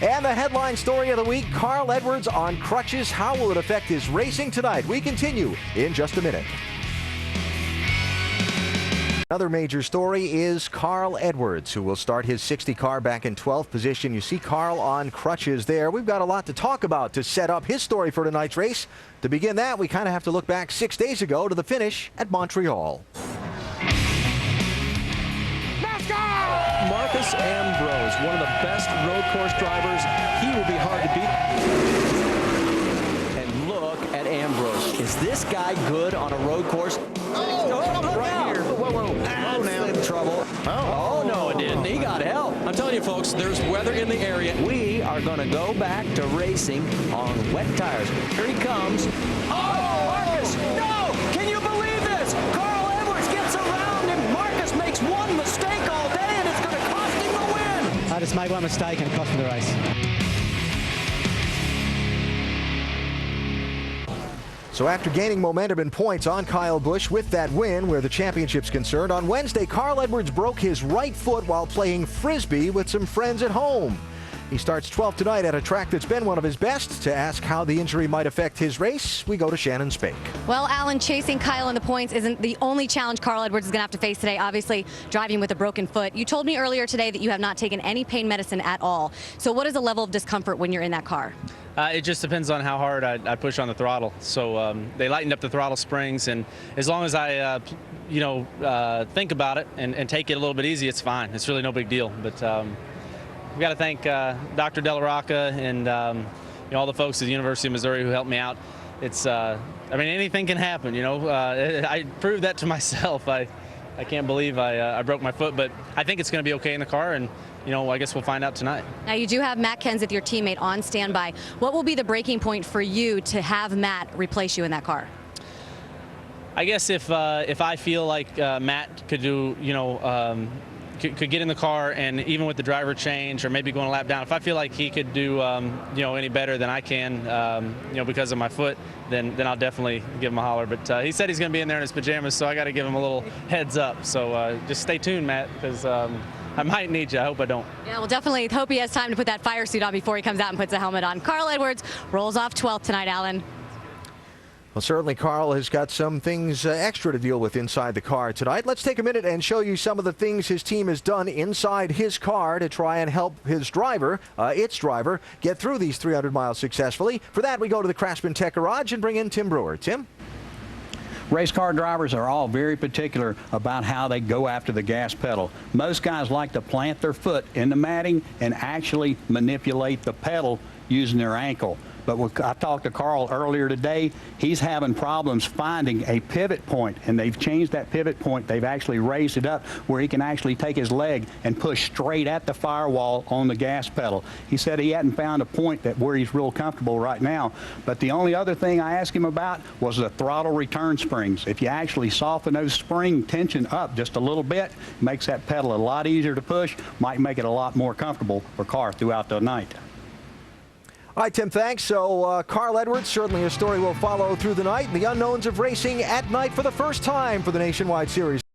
And the headline story of the week, Carl Edwards on crutches. How will it affect his racing tonight? We continue in just a minute. Another major story is Carl Edwards, who will start his 60 car back in 12th position. You see Carl on crutches there. We've got a lot to talk about to set up his story for tonight's race. To begin that, we kind of have to look back 6 days ago to the finish at Montreal. Marcos Ambrose, one of the best road course drivers. He will be hard to beat. And look at Ambrose. Is this guy good on a road course? Oh, right here. Whoa. That's in trouble. Oh, no, it didn't. He got help. I'm telling you, folks, there's weather in the area. We are going to go back to racing on wet tires. Here he comes. Oh, Marcus, no! Can you believe this? Carl Edwards gets around him. Marcus makes one mistake all day, and it's going to cost him the win. I just made one mistake, and it cost me the race. So after gaining momentum and points on Kyle Busch with that win where the championship's concerned, on Wednesday, Carl Edwards broke his right foot while playing Frisbee with some friends at home. He starts 12th tonight at a track that's been one of his best. To ask how the injury might affect his race, we go to Shannon Spake. Well, Alan, chasing Kyle in the points isn't the only challenge Carl Edwards is going to have to face today, obviously driving with a broken foot. You told me earlier today that you have not taken any pain medicine at all. So what is the level of discomfort when you're in that car? It just depends on how hard I push on the throttle. So they lightened up the throttle springs, and as long as I, think about it and take it a little bit easy, it's fine. It's really no big deal. But we've got to thank Dr. De La Rocca and all the folks at the University of Missouri who helped me out. It's, anything can happen. I proved that to myself. I can't believe I broke my foot, but I think it's going to be okay in the car, and I guess we'll find out tonight. Now, you do have Matt Kenseth, your teammate, on standby. What will be the breaking point for you to have Matt replace you in that car? I guess if I feel like Matt could do, could get in the car, and even with the driver change or maybe going a lap down, if I feel like he could do, any better than I can, because of my foot, then I'll definitely give him a holler. But he said he's going to be in there in his pajamas, so I got to give him a little heads up. So just stay tuned, Matt, because I might need you. I hope I don't. Yeah, well, definitely hope he has time to put that fire suit on before he comes out and puts a helmet on. Carl Edwards rolls off 12th tonight, Alan. Well, certainly Carl has got some things extra to deal with inside the car tonight. Let's take a minute and show you some of the things his team has done inside his car to try and help his driver, its driver, get through these 300 miles successfully. For that, we go to the Craftsman Tech Garage and bring in Tim Brewer. Tim? Race car drivers are all very particular about how they go after the gas pedal. Most guys like to plant their foot in the matting and actually manipulate the pedal using their ankle. But I talked to Carl earlier today. He's having problems finding a pivot point, and they've changed that pivot point. They've actually raised it up where he can actually take his leg and push straight at the firewall on the gas pedal. He said he hadn't found a point where he's real comfortable right now. But the only other thing I asked him about was the throttle return springs. If you actually soften those spring tension up just a little bit, it makes that pedal a lot easier to push, might make it a lot more comfortable for car throughout the night. All right, Tim, thanks. So Carl Edwards, certainly a story we'll follow through the night. The unknowns of racing at night for the first time for the Nationwide Series.